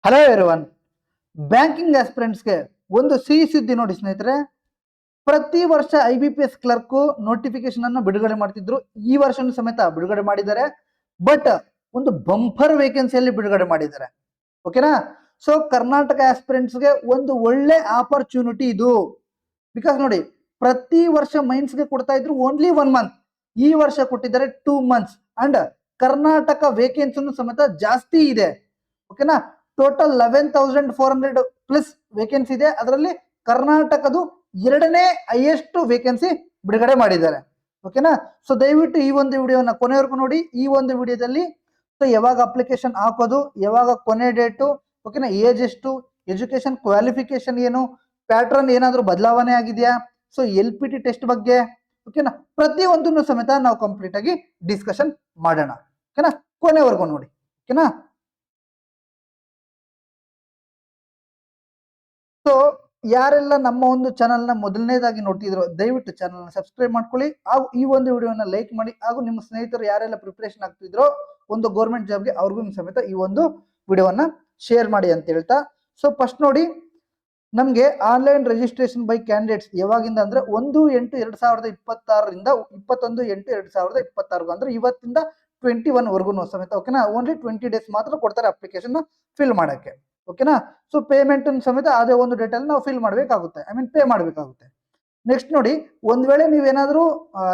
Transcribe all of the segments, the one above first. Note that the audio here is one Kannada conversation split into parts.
Hello everyone. ಬ್ಯಾಂಕಿಂಗ್ ಆಸ್ಪಿರೆಂಟ್ಸ್ಗೆ ಒಂದು ಸಿಹಿ ಸುದ್ದಿ ನೋಡಿ ಸ್ನೇಹಿತರೆ. ಪ್ರತಿ ವರ್ಷ IBPS ಕ್ಲರ್ಕ್ ನೋಟಿಫಿಕೇಶನ್ ಅನ್ನು ಬಿಡುಗಡೆ ಮಾಡ್ತಿದ್ರು. ಈ ವರ್ಷನೂ ಸಮೇತ ಬಿಡುಗಡೆ ಮಾಡಿದ್ದಾರೆ. ಬಟ್ ಒಂದು ಬಂಪರ್ ವೇಕೆನ್ಸಿಯಲ್ಲಿ ಬಿಡುಗಡೆ ಮಾಡಿದ್ದಾರೆ. ಓಕೆನಾ? ಸೊ ಕರ್ನಾಟಕ ಆಸ್ಪಿರೆಂಟ್ಸ್ಗೆ ಒಂದು ಒಳ್ಳೆ ಆಪರ್ಚುನಿಟಿ ಇದು. ಬಿಕಾಸ್ ನೋಡಿ, ಪ್ರತಿ ವರ್ಷ ಮೈನ್ಸ್ಗೆ ಕೊಡ್ತಾ ಇದ್ರು ಓನ್ಲಿ 1 ಮಂತ್. ಈ ವರ್ಷ ಕೊಟ್ಟಿದ್ದಾರೆ 2 ಮಂತ್ಸ್. ಅಂಡ್ ಕರ್ನಾಟಕ ವೇಕೆನ್ಸಿ ಸಮೇತ ಜಾಸ್ತಿ ಇದೆ. ಓಕೆನಾ? ಟೋಟಲ್ 11,400 ಪ್ಲಸ್ ವೇಕೆನ್ಸಿ ಇದೆ. ಅದರಲ್ಲಿ ಕರ್ನಾಟಕದು ಎರಡನೇ ಹೈಯೆಸ್ಟ್ ವೇಕೆನ್ಸಿ ಬಿಡುಗಡೆ ಮಾಡಿದ್ದಾರೆ. ಓಕೆನಾ? ಸೊ ದಯವಿಟ್ಟು ಈ ಒಂದು ವಿಡಿಯೋನ ಕೊನೆವರೆಗೂ ನೋಡಿ. ಈ ಒಂದು ವಿಡಿಯೋದಲ್ಲಿ ಸೊ ಯಾವಾಗ ಅಪ್ಲಿಕೇಶನ್ ಹಾಕೋದು, ಯಾವಾಗ ಕೊನೆ ಡೇಟು, ಓಕೆನಾ, ಏಜ್ ಎಷ್ಟು, ಎಜುಕೇಶನ್ ಕ್ವಾಲಿಫಿಕೇಶನ್ ಏನು, ಪ್ಯಾಟ್ರನ್ ಏನಾದರೂ ಬದಲಾವಣೆ ಆಗಿದೆಯಾ, ಸೊ LPT ಟೆಸ್ಟ್ ಬಗ್ಗೆ, ಓಕೆನಾ, ಪ್ರತಿಯೊಂದನ್ನು ಸಮೇತ ನಾವು ಕಂಪ್ಲೀಟ್ ಆಗಿ ಡಿಸ್ಕಷನ್ ಮಾಡೋಣ. ಓಕೆನಾ? ಕೊನೆವರೆಗೂ ನೋಡಿ. ಓಕೆನಾ? ಸೊ ಯಾರೆಲ್ಲ ನಮ್ಮ ಒಂದು ಚಾನಲ್ನ ಮೊದಲನೇದಾಗಿ ನೋಡ್ತಿದ್ರು, ದಯವಿಟ್ಟು ಚಾನಲ್ನ ಸಬ್ಸ್ಕ್ರೈಬ್ ಮಾಡ್ಕೊಳ್ಳಿ. ಹಾಗೂ ಈ ಒಂದು ವಿಡಿಯೋನ ಲೈಕ್ ಮಾಡಿ. ಹಾಗೂ ನಿಮ್ಮ ಸ್ನೇಹಿತರು ಯಾರೆಲ್ಲ ಪ್ರಿಪರೇಷನ್ ಆಗ್ತಿದ್ರೋ ಒಂದು ಗೌರ್ಮೆಂಟ್ ಜಾಬ್ಗೆ, ಅವ್ರಿಗೂ ಸಮೇತ ಈ ಒಂದು ವಿಡಿಯೋನ ಶೇರ್ ಮಾಡಿ ಅಂತ ಹೇಳ್ತಾ, ಸೊ ಫಸ್ಟ್ ನೋಡಿ, ನಮಗೆ ಆನ್ಲೈನ್ ರಿಜಿಸ್ಟ್ರೇಷನ್ ಬೈ ಕ್ಯಾಂಡಿಡೇಟ್ಸ್ ಯಾವಾಗಿಂದ ಅಂದ್ರೆ 1/8/2026 21/8/2026 ಅಂದ್ರೆ ಇವತ್ತಿಂದ 21 ವರ್ಗು ಸಮೇತ. ಓಕೆನಾ? ಓನ್ಲಿ 20 ಡೇಸ್ ಮಾತ್ರ ಕೊಡ್ತಾರೆ ಅಪ್ಲಿಕೇಶನ್ ಫಿಲ್ ಮಾಡಕ್ಕೆ. ಓಕೆನಾ? ಸೊ ಪೇಮೆಂಟ್ ಸಮೇತ ಅದೇ ಒಂದು ಡೇಟ್ ಅಲ್ಲಿ ನಾವು ಫಿಲ್ ಮಾಡಬೇಕಾಗುತ್ತೆ, ಪೇ ಮಾಡಬೇಕಾಗುತ್ತೆ. ನೆಕ್ಸ್ಟ್ ನೋಡಿ, ಒಂದ್ ವೇಳೆ ನೀವೇನಾದ್ರೂ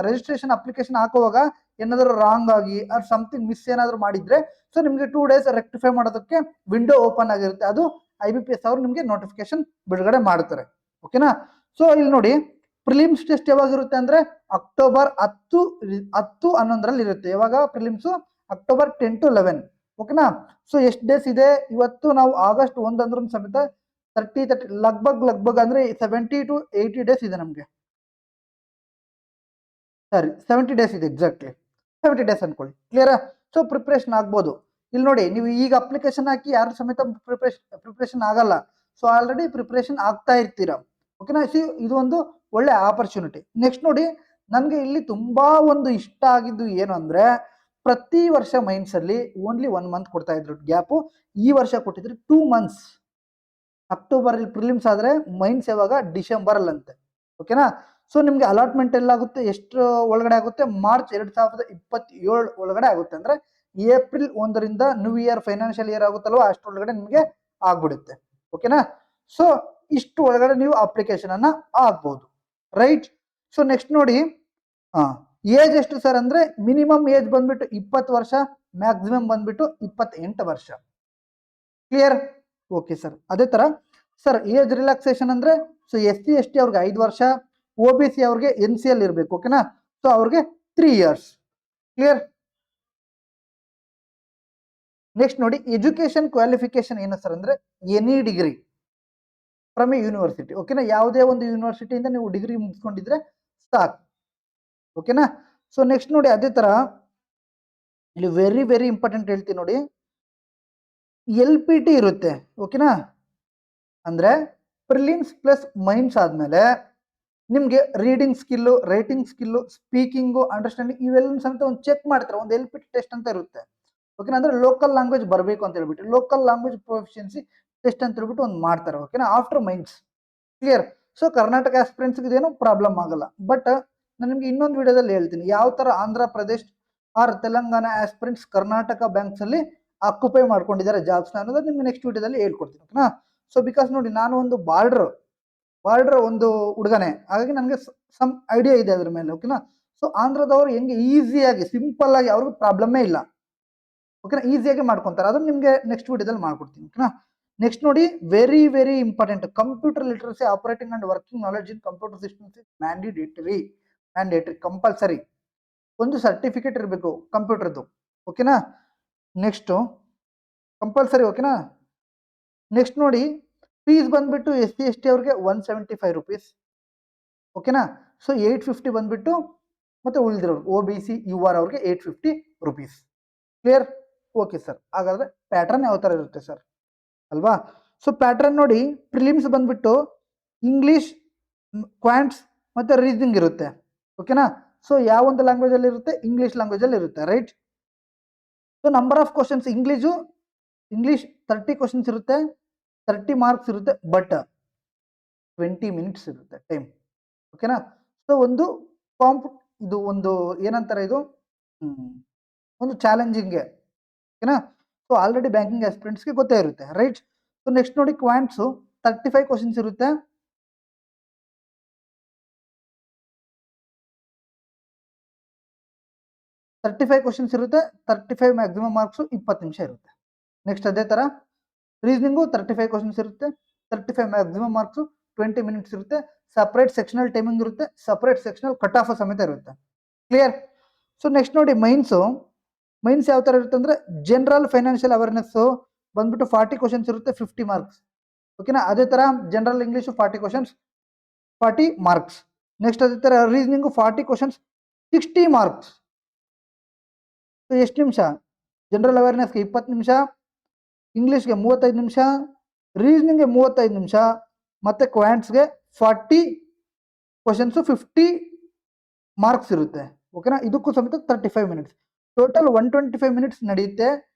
ರಿಜಿಸ್ಟ್ರೇಷನ್ ಅಪ್ಲಿಕೇಶನ್ ಹಾಕುವಾಗ ಏನಾದರೂ ರಾಂಗ್ ಆಗಿ ಆರ್ ಸಮಥಿಂಗ್ ಮಿಸ್ ಏನಾದ್ರು ಮಾಡಿದ್ರೆ, ಸೊ ನಿಮಗೆ 2 ಡೇಸ್ ರೆಕ್ಟಿಫೈ ಮಾಡೋದಕ್ಕೆ ವಿಂಡೋ ಓಪನ್ ಆಗಿರುತ್ತೆ. ಅದು IBPS ಅವರು ನಿಮಗೆ ನೋಟಿಫಿಕೇಶನ್ ಬಿಡುಗಡೆ ಮಾಡ್ತಾರೆ. ಓಕೆನಾ? ಸೊ ಇಲ್ಲಿ ನೋಡಿ, ಪ್ರಿಲಿಮ್ಸ್ ಟೆಸ್ಟ್ ಯಾವಾಗಿರುತ್ತೆ ಅಂದ್ರೆ ಅಕ್ಟೋಬರ್ 10-11 ಇರುತ್ತೆ. ಯಾವಾಗ ಪ್ರಿಲಿಮ್ಸ್? October 10 to 11. ಓಕೆನಾ? ಸೊ ಎಷ್ಟು ಡೇಸ್ ಇದೆ? ಇವತ್ತು ನಾವು ಆಗಸ್ಟ್ 1 ಅಂದ್ರೂ ಸಮೇತ 30 ಲಗ್ಭಗ್ ಅಂದ್ರೆ 70 to 80 ಡೇಸ್ ಇದೆ ನಮಗೆ. ಸರಿ, 70 ಡೇಸ್ ಇದೆ, ಎಕ್ಸಾಕ್ಟ್ಲಿ 70 ಡೇಸ್ ಅನ್ಕೊಳ್ಳಿ. ಕ್ಲಿಯರಾ? ಸೊ ಪ್ರಿಪ್ರೇಷನ್ ಆಗ್ಬೋದು. ಇಲ್ಲಿ ನೋಡಿ, ನೀವು ಈಗ ಅಪ್ಲಿಕೇಶನ್ ಹಾಕಿ ಯಾರು ಸಮೇತ ಪ್ರಿಪ್ರೇಷನ್ ಆಗಲ್ಲ. ಸೊ ಆಲ್ರೆಡಿ ಪ್ರಿಪ್ರೇಷನ್ ಆಗ್ತಾ ಇರ್ತೀರಾ. ಓಕೆನಾ? ಇದು ಒಂದು ಒಳ್ಳೆ ಆಪರ್ಚುನಿಟಿ. ನೆಕ್ಸ್ಟ್ ನೋಡಿ, ನನಗೆ ಇಲ್ಲಿ ತುಂಬಾ ಒಂದು ಇಷ್ಟ ಆಗಿದ್ದು ಏನು ಅಂದ್ರೆ, ಪ್ರತಿ ವರ್ಷ ಮೈನ್ಸ್ ಅಲ್ಲಿ ಓನ್ಲಿ 1 ಮಂತ್ ಕೊಡ್ತಾ ಇದ್ರು ಗ್ಯಾಪು. ಈ ವರ್ಷ ಕೊಟ್ಟಿದ್ರು 2 ಮಂತ್ಸ್. ಅಕ್ಟೋಬರ್ ಅಲ್ಲಿ ಪ್ರಿಲಿಮ್ಸ್ ಆದ್ರೆ ಮೈನ್ಸ್ ಯಾವಾಗ? ಡಿಸೆಂಬರ್ ಅಲ್ಲಂತೆ. ಓಕೆನಾ? ಸೊ ನಿಮ್ಗೆ ಅಲಾಟ್ಮೆಂಟ್ ಎಲ್ಲಾಗುತ್ತೆ, ಎಷ್ಟು ಒಳಗಡೆ ಆಗುತ್ತೆ? ಮಾರ್ಚ್ 2027 ಒಳಗಡೆ ಆಗುತ್ತೆ. ಅಂದ್ರೆ ಏಪ್ರಿಲ್ 1ರಿಂದ ನ್ಯೂ ಇಯರ್ ಫೈನಾನ್ಷಿಯಲ್ ಇಯರ್ ಆಗುತ್ತಲ್ವ, ಅಷ್ಟರೊಳಗಡೆ ನಿಮಗೆ ಆಗ್ಬಿಡುತ್ತೆ. ಓಕೆನಾ? ಸೊ ಇಷ್ಟು ಒಳಗಡೆ ನೀವು ಅಪ್ಲಿಕೇಶನ್ ಅನ್ನ ಹಾಕ್ಬಹುದು. ರೈಟ್? ಸೊ ನೆಕ್ಸ್ಟ್ ನೋಡಿ, ಏಜ್ ಎಷ್ಟು ಸರ್ ಅಂದ್ರೆ, ಮಿನಿಮಮ್ ಏಜ್ ಬಂದ್ಬಿಟ್ಟು 20 ವರ್ಷ, ಮ್ಯಾಕ್ಸಿಮಮ್ ಬಂದ್ಬಿಟ್ಟು 28 ವರ್ಷ. ಕ್ಲಿಯರ್? Okay sir. ಅದೇ ತರ ಸರ್, ಏಜ್ ರಿಲ್ಯಾಕ್ಸೇಷನ್ ಅಂದ್ರೆ, ಸೊ SC/ST ಅವ್ರಿಗೆ 5 ವರ್ಷ, OBC ಅವ್ರಿಗೆ NCL ಇರಬೇಕು. ಓಕೆನಾ? ಸೊ ಅವ್ರಿಗೆ 3 ಇಯರ್ಸ್. ಕ್ಲಿಯರ್? ನೆಕ್ಸ್ಟ್ ನೋಡಿ, ಎಜುಕೇಶನ್ ಕ್ವಾಲಿಫಿಕೇಶನ್ ಏನು ಸರ್ ಅಂದ್ರೆ, any degree from A university. ಓಕೆನಾ? ಯಾವುದೇ ಒಂದು ಯೂನಿವರ್ಸಿಟಿಯಿಂದ ನೀವು ಡಿಗ್ರಿ ಮುಗಿಸ್ಕೊಂಡಿದ್ರೆ ಸಾಕು. ಓಕೆನಾ? ಸೊ ನೆಕ್ಸ್ಟ್ ನೋಡಿ, ಅದೇ ತರ ಇಲ್ಲಿ ವೆರಿ ವೆರಿ ಇಂಪಾರ್ಟೆಂಟ್ ಹೇಳ್ತೀನಿ ನೋಡಿ, LPT ಇರುತ್ತೆ. ಓಕೆನಾ? ಅಂದ್ರೆ ಪ್ರಿಲಿಮ್ಸ್ ಪ್ಲಸ್ ಮೈನ್ಸ್ ಆದ್ಮೇಲೆ ನಿಮ್ಗೆ reading skill, writing skill, speaking, understanding ಇವೆಲ್ಲ ಸಮೇತ ಒಂದು ಚೆಕ್ ಮಾಡ್ತಾರೆ. ಒಂದು LPT ಟೆಸ್ಟ್ ಅಂತ ಇರುತ್ತೆ. ಓಕೆನಾ? ಅಂದ್ರೆ ಲೋಕಲ್ ಲ್ಯಾಂಗ್ವೇಜ್ ಬರಬೇಕು ಅಂತ ಹೇಳ್ಬಿಟ್ಟು ಲೋಕಲ್ ಲ್ಯಾಂಗ್ವೇಜ್ ಪ್ರೊಫಿಷಿಯನ್ಸಿ ಟೆಸ್ಟ್ ಅಂತ ಹೇಳ್ಬಿಟ್ಟು ಒಂದು ಮಾಡ್ತಾರೆ. ಓಕೆನಾ? After mains. Clear? So Karnataka aspirants ಇದೇನು ಪ್ರಾಬ್ಲಮ್ ಆಗಲ್ಲ. ಬಟ್ ನಾನು ನಿಮ್ಗೆ ಇನ್ನೊಂದು ವಿಡಿಯೋದಲ್ಲಿ ಹೇಳ್ತೀನಿ ಯಾವ ತರ Andhra Pradesh or Telangana aspirants Karnataka banks ಅಲ್ಲಿ ಆಕ್ಯುಪೈ ಮಾಡ್ಕೊಂಡಿದ್ದಾರೆ ಜಾಬ್ಸ್ ಅನ್ನೋದು ನಿಮ್ಗೆ ನೆಕ್ಸ್ಟ್ ವಿಡಿಯೋದಲ್ಲಿ ಹೇಳ್ಕೊಡ್ತೀನಿ. ಓಕೆನಾ? ಸೊ ಬಿಕಾಸ್ ನೋಡಿ, ನಾನು ಒಂದು ಬಾರ್ಡರ್ ಒಂದು ಹುಡುಗನೇ, ಹಾಗಾಗಿ ನನಗೆ ಸಮ್ ಐಡಿಯಾ ಇದೆ ಅದ್ರ ಮೇಲೆ. ಓಕೆನಾ? ಸೊ ಆಂಧ್ರದವರು ಹೆಂಗೆ ಈಸಿಯಾಗಿ ಸಿಂಪಲ್ ಆಗಿ, ಅವ್ರಿಗೆ ಪ್ರಾಬ್ಲಮೇ ಇಲ್ಲ. ಓಕೆನಾ? ಈಸಿಯಾಗಿ ಮಾಡ್ಕೊಂತಾರೆ. ಅದನ್ನ ನಿಮ್ಗೆ ನೆಕ್ಸ್ಟ್ ವಿಡಿಯೋದಲ್ಲಿ ಮಾಡ್ಕೊಡ್ತೀನಿ. ಓಕೆನಾ? ನೆಕ್ಸ್ಟ್ ನೋಡಿ, very very important, computer literacy, operating and working knowledge in computer systems is mandatory compulsory. ಒಂದು ಸರ್ಟಿಫಿಕೇಟ್ ಇರಬೇಕು ಕಂಪ್ಯೂಟರ್ದು. ಓಕೆನಾ? Next compulsory. ಓಕೆನಾ? ನೆಕ್ಸ್ಟ್ ನೋಡಿ, ಫೀಸ್ ಬಂದ್ಬಿಟ್ಟು SC/ST ಅವ್ರಿಗೆ 175 ರುಪೀಸ್. ಓಕೆನಾ? ಸೊ 850 ಬಂದ್ಬಿಟ್ಟು, ಮತ್ತೆ ಉಳಿದಿರೋರು OBC UR ಅವ್ರಿಗೆ 850 ರುಪೀಸ್. ಕ್ಲಿಯರ್? Okay sir. ಹಾಗಾದ್ರೆ ಪ್ಯಾಟರ್ನ್ ಯಾವ ತರ ಇರುತ್ತೆ ಸರ್ ಅಲ್ವಾ? ಸೊ ಪ್ಯಾಟರ್ನ್ ನೋಡಿ, ಪ್ರಿಲಿಮ್ಸ್ ಬಂದ್ಬಿಟ್ಟು ಇಂಗ್ಲಿಷ್, ಕ್ವಾಂಟ್ಸ್ ಮತ್ತೆ ರೀಸನಿಂಗ್ ಇರುತ್ತೆ. ಓಕೆನಾ? ಸೊ ಯಾವ ಒಂದು ಲ್ಯಾಂಗ್ವೇಜ್ ಅಲ್ಲಿ ಇರುತ್ತೆ? ಇಂಗ್ಲಿಷ್ ಲ್ಯಾಂಗ್ವೇಜ್ ಅಲ್ಲಿ ಇರುತ್ತೆ. Right? So number of questions English English 30 questions ಇರುತ್ತೆ, 30 ಮಾರ್ಕ್ಸ್ ಇರುತ್ತೆ, ಬಟ್ 20 ಮಿನಿಟ್ಸ್ ಇರುತ್ತೆ ಟೈಮ್. ಓಕೆನಾ? ಸೊ ಒಂದು ಇದು ಒಂದು ಏನಂತಾರೆ ಇದು ಒಂದು ಚಾಲೆಂಜಿಂಗ್ಗೆ. ಓಕೆನಾ? ಸೊ ಆಲ್ರೆಡಿ ಬ್ಯಾಂಕಿಂಗ್ ಆಸ್ಪಿರೆಂಟ್ಸ್ಗೆ ಗೊತ್ತೇ ಇರುತ್ತೆ, ರೈಟ್? ಸೊ ನೆಕ್ಸ್ಟ್ ನೋಡಿ ಕ್ವಾಂಟ್ಸು 35 ಕ್ವಶನ್ಸ್ ಇರುತ್ತೆ. 35 ಕ್ವಶನ್ಸ್ ಇರುತ್ತೆ, 35 ಮ್ಯಾಕ್ಸಿಮಮ್ ಮಾರ್ಕ್ಸು 20 ನಿಮಿಷ ಇರುತ್ತೆ. ನೆಕ್ಸ್ಟ್ ಅದೇ ಥರ ರೀಸನಿಂಗು 35 ಕ್ವಶನ್ಸ್ ಇರುತ್ತೆ, 35 ಮ್ಯಾಕ್ಸಿಮಮ್ ಮಾರ್ಕ್ಸು 20 ಮಿನಿಟ್ಸ್ ಇರುತ್ತೆ. ಸಪ್ರೇಟ್ ಸೆಕ್ಷನಲ್ ಟೈಮಿಂಗ್ ಇರುತ್ತೆ, ಸಪ್ರೇಟ್ ಸೆಕ್ಷನಲ್ ಕಟ್ ಆಫ್ ಸಮೇತ ಇರುತ್ತೆ. ಕ್ಲಿಯರ್? ಸೊ ನೆಕ್ಸ್ಟ್ ನೋಡಿ ಮೈನ್ಸ್ ಯಾವ ಥರ ಇರುತ್ತೆ ಅಂದರೆ ಜನರಲ್ ಫೈನಾನ್ಷಿಯಲ್ ಅವೇರ್ನೆಸ್ಸು ಬಂದ್ಬಿಟ್ಟು 40 ಕ್ವಶನ್ಸ್ ಇರುತ್ತೆ, 50 ಮಾರ್ಕ್ಸ್. ಓಕೆನಾ? ಅದೇ ಥರ general English 40 questions, 40 marks. Next ಅದೇ ಥರ ರೀಸನಿಂಗು 40 ಕ್ವಶನ್ಸ್, 60 ಮಾರ್ಕ್ಸ್. ಸೊ ಎಷ್ಟು ನಿಮಿಷ? ಜನರಲ್ ಅವೇರ್ನೆಸ್ಗೆ 20 ನಿಮಿಷ, ಇಂಗ್ಲೀಷ್ಗೆ 35 ನಿಮಿಷ, ರೀಸನಿಂಗ್ಗೆ 35 ನಿಮಿಷ, ಮತ್ತು ಕ್ವಾಂಟ್ಸ್ಗೆ 40 ಕ್ವಶನ್ಸು 50 ಮಾರ್ಕ್ಸ್ ಇರುತ್ತೆ. ಓಕೆನಾ? ಇದಕ್ಕೂ ಸಮೇತ 35 ಮಿನಿಟ್ಸ್. ಟೋಟಲ್ 125 ಮಿನಿಟ್ಸ್ ನಡೆಯುತ್ತೆ.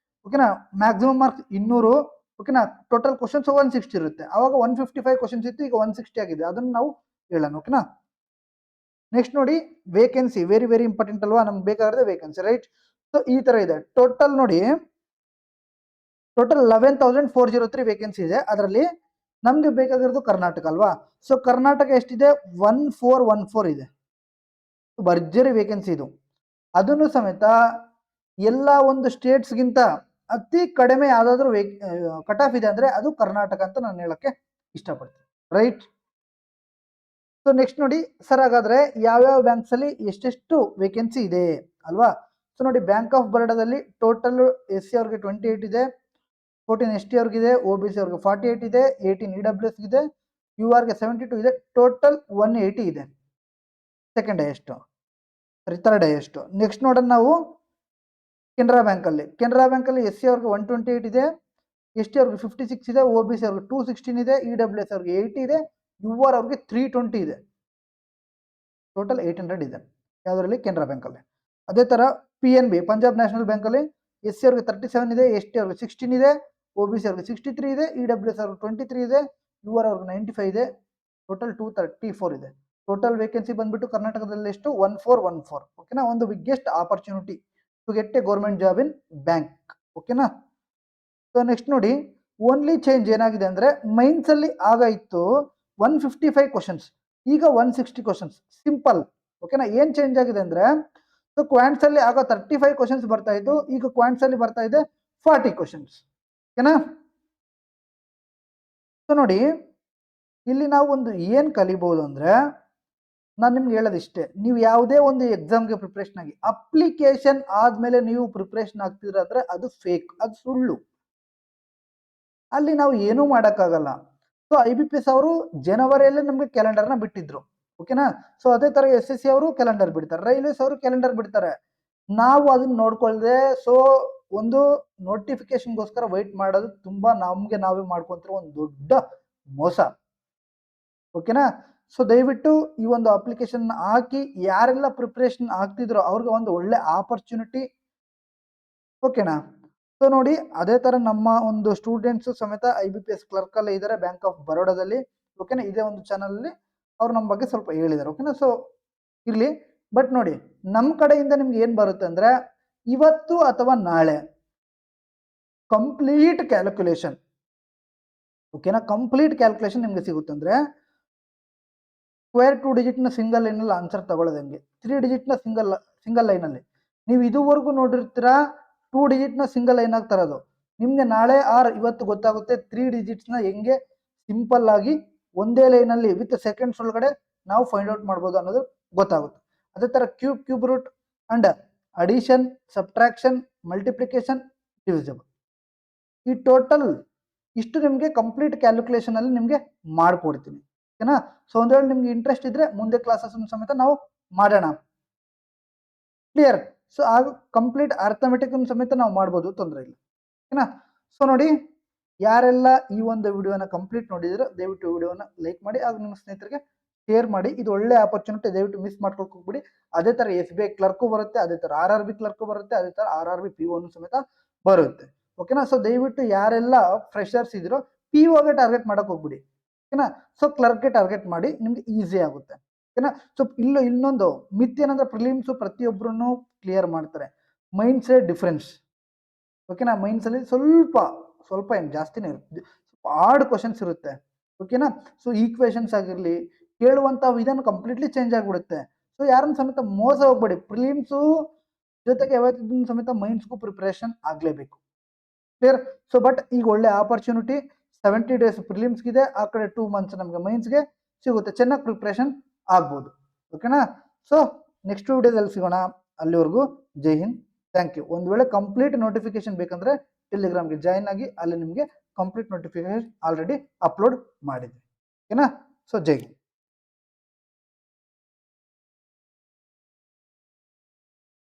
ಓಕೆನಾ? Maximum marks 200. ಓಕೆನಾ? ಟೋಟಲ್ ಕ್ವಶನ್ಸ್ 160 ಇರುತ್ತೆ. ಆವಾಗ 155 ಕ್ವಶನ್ಸ್ ಇತ್ತು, ಈಗ 160 ಆಗಿದೆ. ಅದನ್ನು ನಾವು ಹೇಳೋಣ. ಓಕೆನಾ? ನೆಕ್ಸ್ಟ್ ನೋಡಿ ವೇಕೆನ್ಸಿ, ವೆರಿ ವೆರಿ ಇಂಪಾರ್ಟೆಂಟ್ ಅಲ್ವಾ? ನಮ್ಗೆ ಬೇಕಾಗಿರೋದು ವೇಕೆನ್ಸಿ, ರೈಟ್? ಸೊ ಈ ಥರ ಇದೆ. ಟೋಟಲ್ ನೋಡಿ, ಟೋಟಲ್ 11,403 ವೇಕೆನ್ಸಿ ಇದೆ. ಅದರಲ್ಲಿ ನಮ್ಗೆ ಬೇಕಾಗಿರೋದು ಕರ್ನಾಟಕ ಅಲ್ವಾ? ಸೊ ಕರ್ನಾಟಕ ಎಷ್ಟಿದೆ? 1414 ಇದೆ. ಭರ್ಜರಿ ವೇಕೆನ್ಸಿ ಇದು. ಅದನ್ನು ಸಮೇತ ಎಲ್ಲ ಒಂದು ಸ್ಟೇಟ್ಸ್ಗಿಂತ ಅತಿ ಕಡಿಮೆ ಯಾವುದಾದ್ರೂ ಕಟ್ ಆಫ್ ಇದೆ ಅಂದರೆ ಅದು ಕರ್ನಾಟಕ ಅಂತ ನಾನು ಹೇಳಕ್ಕೆ ಇಷ್ಟಪಡ್ತೀನಿ, ರೈಟ್? ಸೊ ನೆಕ್ಸ್ಟ್ ನೋಡಿ ಸರ್, ಹಾಗಾದ್ರೆ ಯಾವ್ಯಾವ ಬ್ಯಾಂಕ್ಸಲ್ಲಿ ಎಷ್ಟೆಷ್ಟು ವೇಕೆನ್ಸಿ ಇದೆ ಅಲ್ವಾ? ಸೊ ನೋಡಿ, ಬ್ಯಾಂಕ್ ಆಫ್ ಬರೋಡಾದಲ್ಲಿ ಟೋಟಲ್ SC ಅವ್ರಿಗೆ 28 ಇದೆ, 14 ST ಅವ್ರಿಗಿದೆ, OBC ಅವ್ರಿಗೆ 48 ಇದೆ, 18 EWS ಇದೆ, URಗೆ 72 ಇದೆ. ಟೋಟಲ್ 180 ಇದೆ. ಸೆಕೆಂಡ್ ಹೈಯೆಸ್ಟ್, ಸರಿ, ಥರ್ಡ್ ಹೈಯೆಸ್ಟ್. ನೆಕ್ಸ್ಟ್ ನೋಡೋಣ ನಾವು ಕೆನರಾ ಬ್ಯಾಂಕಲ್ಲಿ. ಕೆನರಾ ಬ್ಯಾಂಕಲ್ಲಿ SC ಅವ್ರಿಗೆ 128 ಇದೆ, ST ಅವ್ರಿಗೆ 56 ಇದೆ, OBC ಅವ್ರಿಗೆ 216 ಇದೆ, EWS ಅವ್ರಿಗೆ 80 ಇದೆ, UR ಅವ್ರಿಗೆ 320 ಇದೆ. ಟೋಟಲ್ 800 ಇದೆ ಯಾವುದರಲ್ಲಿ? ಕೆನರಾ ಬ್ಯಾಂಕಲ್ಲಿ. ಅದೇ ಥರ PNB, ಪಂಜಾಬ್ ನ್ಯಾಷನಲ್ ಬ್ಯಾಂಕಲ್ಲಿ SC ಅವ್ರಿಗೆ 37 ಇದೆ, ST ಅವ್ರಿಗೆ 16 ಇದೆ, OBC ಅವ್ರಿಗೆ 63 ಇದೆ, EWS ಅವ್ರಿಗೆ 23 ಇದೆ, UR ಅವ್ರಿಗೆ 95 ಇದೆ. ಟೋಟಲ್ 234 ಇದೆ. ಟೋಟಲ್ ವೇಕೆನ್ಸಿ ಬಂದ್ಬಿಟ್ಟು ಕರ್ನಾಟಕದಲ್ಲಿ ಎಷ್ಟು? 1414. ಓಕೆನಾ? ಒಂದು biggest opportunity to get a government job in bank. ಓಕೆನಾ? ಸೊ ನೆಕ್ಸ್ಟ್ ನೋಡಿ, ಓನ್ಲಿ ಚೇಂಜ್ ಏನಾಗಿದೆ ಅಂದರೆ ಮೈನ್ಸಲ್ಲಿ ಆಗ ಇತ್ತು 155 ಕ್ವಶನ್ಸ್, ಈಗ 160 ಕ್ವಶನ್ಸ್. ಸಿಂಪಲ್. ಓಕೆನಾ? ಏನು ಚೇಂಜ್ ಆಗಿದೆ ಅಂದರೆ, ಸೊ ಕ್ವಾಂಟ್ಸಲ್ಲಿ ಆಗ 35 ಕ್ವಶನ್ಸ್ ಬರ್ತಾ ಇತ್ತು, ಈಗ ಕ್ವಾಂಟ್ಸಲ್ಲಿ ಬರ್ತಾ ಇದೆ 40 ಕ್ವಶನ್ಸ್. ಓಕೆನಾ? ಸೊ ನೋಡಿ, ಇಲ್ಲಿ ನಾವು ಒಂದು ಏನು ಕಲಿಬಹುದು ಅಂದರೆ, ನಾನು ನಿಮ್ಗೆ ಹೇಳೋದಿಷ್ಟೇ, ನೀವು ಯಾವುದೇ ಒಂದು ಎಕ್ಸಾಮ್ಗೆ ಪ್ರಿಪ್ರೇಷನ್ ಆಗಿ ಅಪ್ಲಿಕೇಶನ್ ಆದಮೇಲೆ ನೀವು ಪ್ರಿಪ್ರೇಷನ್ ಆಗ್ತಿದ್ರೆ ಅದು ಫೇಕ್, ಅದು ಸುಳ್ಳು. ಅಲ್ಲಿ ನಾವು ಏನೂ ಮಾಡೋಕ್ಕಾಗಲ್ಲ. ಸೊ IBPS ಅವರು ಜನವರಿಯಲ್ಲೇ ನಮಗೆ ಕ್ಯಾಲೆಂಡರ್ನ ಬಿಟ್ಟಿದ್ರು. ಓಕೆನಾ? ಸೊ ಅದೇ ಥರ SSC ಅವರು ಕ್ಯಾಲೆಂಡರ್ ಬಿಡ್ತಾರೆ, ರೈಲ್ವೇಸ್ ಅವರು ಕ್ಯಾಲೆಂಡರ್ ಬಿಡ್ತಾರೆ. ನಾವು ಅದನ್ನ ನೋಡ್ಕೊಳ್ದೆ ಸೊ ಒಂದು ನೋಟಿಫಿಕೇಶನ್ಗೋಸ್ಕರ ವೆಯ್ಟ್ ಮಾಡೋದು ತುಂಬ ನಮಗೆ ನಾವೇ ಮಾಡ್ಕೊತಿರೋ ಒಂದು ದೊಡ್ಡ ಮೋಸ. ಓಕೆನಾ? ಸೊ ದಯವಿಟ್ಟು ಈ ಒಂದು ಅಪ್ಲಿಕೇಶನ್ ಹಾಕಿ ಯಾರೆಲ್ಲ ಪ್ರಿಪ್ರೇಷನ್ ಆಗ್ತಿದ್ರೋ ಅವ್ರಿಗೆ ಒಂದು ಒಳ್ಳೆ ಆಪರ್ಚುನಿಟಿ. ಓಕೆನಾ? ಸೊ ನೋಡಿ, ಅದೇ ಥರ ನಮ್ಮ ಒಂದು ಸ್ಟೂಡೆಂಟ್ಸು ಸಮೇತ IBPS ಕ್ಲರ್ಕಲ್ಲೇ ಇದ್ದಾರೆ ಬ್ಯಾಂಕ್ ಆಫ್ ಬರೋಡಾದಲ್ಲಿ. ಓಕೆನಾ? ಇದೇ ಒಂದು ಚಾನಲಲ್ಲಿ ಅವ್ರು ನಮ್ಮ ಬಗ್ಗೆ ಸ್ವಲ್ಪ ಹೇಳಿದ್ದಾರೆ. ಓಕೆನಾ? ಸೊ ಇರಲಿ. ಬಟ್ ನೋಡಿ, ನಮ್ಮ ಕಡೆಯಿಂದ ನಿಮ್ಗೆ ಏನು ಬರುತ್ತೆ ಅಂದರೆ, ಇವತ್ತು ಅಥವಾ ನಾಳೆ ಕಂಪ್ಲೀಟ್ ಕ್ಯಾಲ್ಕುಲೇಷನ್. ಓಕೆನಾ? ಕಂಪ್ಲೀಟ್ ಕ್ಯಾಲ್ಕುಲೇಷನ್ ನಿಮಗೆ ಸಿಗುತ್ತೆ. ಅಂದರೆ ಸ್ಕ್ವೇರ್ 2 ಡಿಜಿಟ್ನ ಸಿಂಗಲ್ ಲೈನಲ್ಲಿ ಆನ್ಸರ್ ತಗೊಳ್ಳೋದು ಹೆಂಗೆ, 3 ಡಿಜಿಟ್ನ ಸಿಂಗಲ್ ಲೈನಲ್ಲಿ ನೀವು ಇದುವರೆಗೂ ನೋಡಿರ್ತೀರಾ 2 ಡಿಜಿಟ್ನ ಸಿಂಗಲ್ ಲೈನ್ ಆಗಿ ತರೋದು. ನಿಮಗೆ ನಾಳೆ ಇವತ್ತು ಗೊತ್ತಾಗುತ್ತೆ 3 ಡಿಜಿಟ್ಸ್ನ ಹೆಂಗೆ ಸಿಂಪಲ್ ಆಗಿ ಒಂದೇ ಲೈನಲ್ಲಿ ವಿತ್ ಸೆಕೆಂಡ್ಸ್ ಒಳಗಡೆ ನಾವು ಫೈಂಡ್ ಔಟ್ ಮಾಡ್ಬೋದು ಅನ್ನೋದು ಗೊತ್ತಾಗುತ್ತೆ. ಅದೇ ಥರ cube root and addition, subtraction, multiplication, divisible, ಈ ಟೋಟಲ್ ಇಷ್ಟು ನಿಮಗೆ ಕಂಪ್ಲೀಟ್ ಕ್ಯಾಲ್ಕುಲೇಷನಲ್ಲಿ ನಿಮಗೆ ಮಾಡಿಕೊಡ್ತೀನಿ. ಓಕೆನಾ? ಸೊ ಒಂದು ವೇಳೆ ನಿಮ್ಗೆ ಇಂಟ್ರೆಸ್ಟ್ ಇದ್ರೆ ಮುಂದೆ ಕ್ಲಾಸಸ್ ಸಮೇತ ನಾವು ಮಾಡೋಣ. ಕ್ಲಿಯರ್? ಸೊ ಆಗ ಕಂಪ್ಲೀಟ್ ಅರ್ಥಮೆಟಿಕ್ ಸಮೇತ ನಾವು ಮಾಡ್ಬೋದು, ತೊಂದರೆ ಇಲ್ಲ. ಓಕೆನಾ? ಸೊ ನೋಡಿ, ಯಾರೆಲ್ಲ ಈ ಒಂದು ವಿಡಿಯೋನ ಕಂಪ್ಲೀಟ್ ನೋಡಿದ್ರೆ ದಯವಿಟ್ಟು ವಿಡಿಯೋನ ಲೈಕ್ ಮಾಡಿ, ಆಗ ನಿಮ್ಮ ಸ್ನೇಹಿತರಿಗೆ ಶೇರ್ ಮಾಡಿ. ಇದು ಒಳ್ಳೆ ಆಪರ್ಚುನಿಟಿ, ದಯವಿಟ್ಟು ಮಿಸ್ ಮಾಡ್ಕೊಳಕ್ಕೆ ಹೋಗ್ಬಿಡಿ. ಅದೇ ಥರ SBI ಕ್ಲರ್ಕು ಬರುತ್ತೆ, ಅದೇ ಥರ RRB ಕ್ಲರ್ಕು ಬರುತ್ತೆ, ಅದೇ ಥರ RRB PO ಸಮೇತ ಬರುತ್ತೆ. ಓಕೆನಾ. ಸೊ ದಯವಿಟ್ಟು ಯಾರೆಲ್ಲ ಫ್ರೆಶರ್ಸ್ ಇದ್ದೀರೋ PO ಗೆ ಟಾರ್ಗೆಟ್ ಮಾಡಕ್ ಹೋಗ್ಬಿಡಿ, ಓಕೆನಾ. ಸೊ ಕ್ಲರ್ಕ್ಗೆ ಟಾರ್ಗೆಟ್ ಮಾಡಿ, ನಿಮ್ಗೆ ಈಸಿ ಆಗುತ್ತೆ, ಓಕೆನಾ. ಸೊ ಇನ್ನೊಂದು ಮಿತ್ ಏನಂದ್ರೆ ಪ್ರಿಲಿಮ್ಸ್ ಪ್ರತಿಯೊಬ್ಬರನ್ನು ಕ್ಲಿಯರ್ ಮಾಡ್ತಾರೆ, ಮೈಂಡ್ಸೇ ಡಿಫ್ರೆನ್ಸ್, ಓಕೆನಾ. ಮೈನ್ಸ್ ಅಲ್ಲಿ ಸ್ವಲ್ಪ ಏನು ಜಾಸ್ತಿನೇ ಇರುತ್ತೆ, ಹಾರ್ಡ್ ಕ್ವಶನ್ಸ್ ಇರುತ್ತೆ, ಓಕೆನಾ. ಸೊ ಈಕ್ವೇಶನ್ಸ್ ಆಗಿರ್ಲಿ, ಕೇಳುವಂತ ವಿಧಾನ ಕಂಪ್ಲೀಟ್ಲಿ ಚೇಂಜ್ ಆಗಿಬಿಡುತ್ತೆ. ಸೊ ಯಾರನ್ನ ಸಮೇತ ಮೋಸ ಹೋಗ್ಬೇಡಿ, ಪ್ರಿಲಿಮ್ಸು ಜೊತೆಗೆ ಯಾವತ್ತಿನ ಸಮೇತ ಮೈನ್ಸ್ಗೂ ಪ್ರಿಪರೇಷನ್ ಆಗ್ಲೇಬೇಕು, ಕ್ಲಿಯರ್. ಸೊ ಬಟ್ ಈಗ ಒಳ್ಳೆ ಆಪರ್ಚುನಿಟಿ, 70 days ಪ್ರಿಲಿಮ್ಸ್ಗಿದೆ, ಆ ಕಡೆ 2 months ನಮಗೆ ಮೈನ್ಸ್ಗೆ ಸಿಗುತ್ತೆ, ಚೆನ್ನಾಗಿ ಪ್ರಿಪ್ರೇಷನ್ ಆಗ್ಬೋದು, ಓಕೆನಾ. ಸೊ ನೆಕ್ಸ್ಟ್ ವಿಡಿಯೋದಲ್ಲಿ ಸಿಗೋಣ, ಅಲ್ಲಿವರೆಗೂ ಜೈ ಹಿಂದ್, ಥ್ಯಾಂಕ್ ಯು. ಒಂದು ವೇಳೆ ಕಂಪ್ಲೀಟ್ ನೋಟಿಫಿಕೇಶನ್ ಬೇಕಂದ್ರೆ ಟೆಲಿಗ್ರಾಮ್ಗೆ ಜಾಯಿನ್ ಆಗಿ, ಅಲ್ಲಿ ನಿಮಗೆ ಕಂಪ್ಲೀಟ್ ನೋಟಿಫಿಕೇಶನ್ ಆಲ್ರೆಡಿ ಅಪ್ಲೋಡ್ ಮಾಡಿದ್ವಿ, ಓಕೆನಾ. ಸೊ ಜೈ ಹಿಂದ್.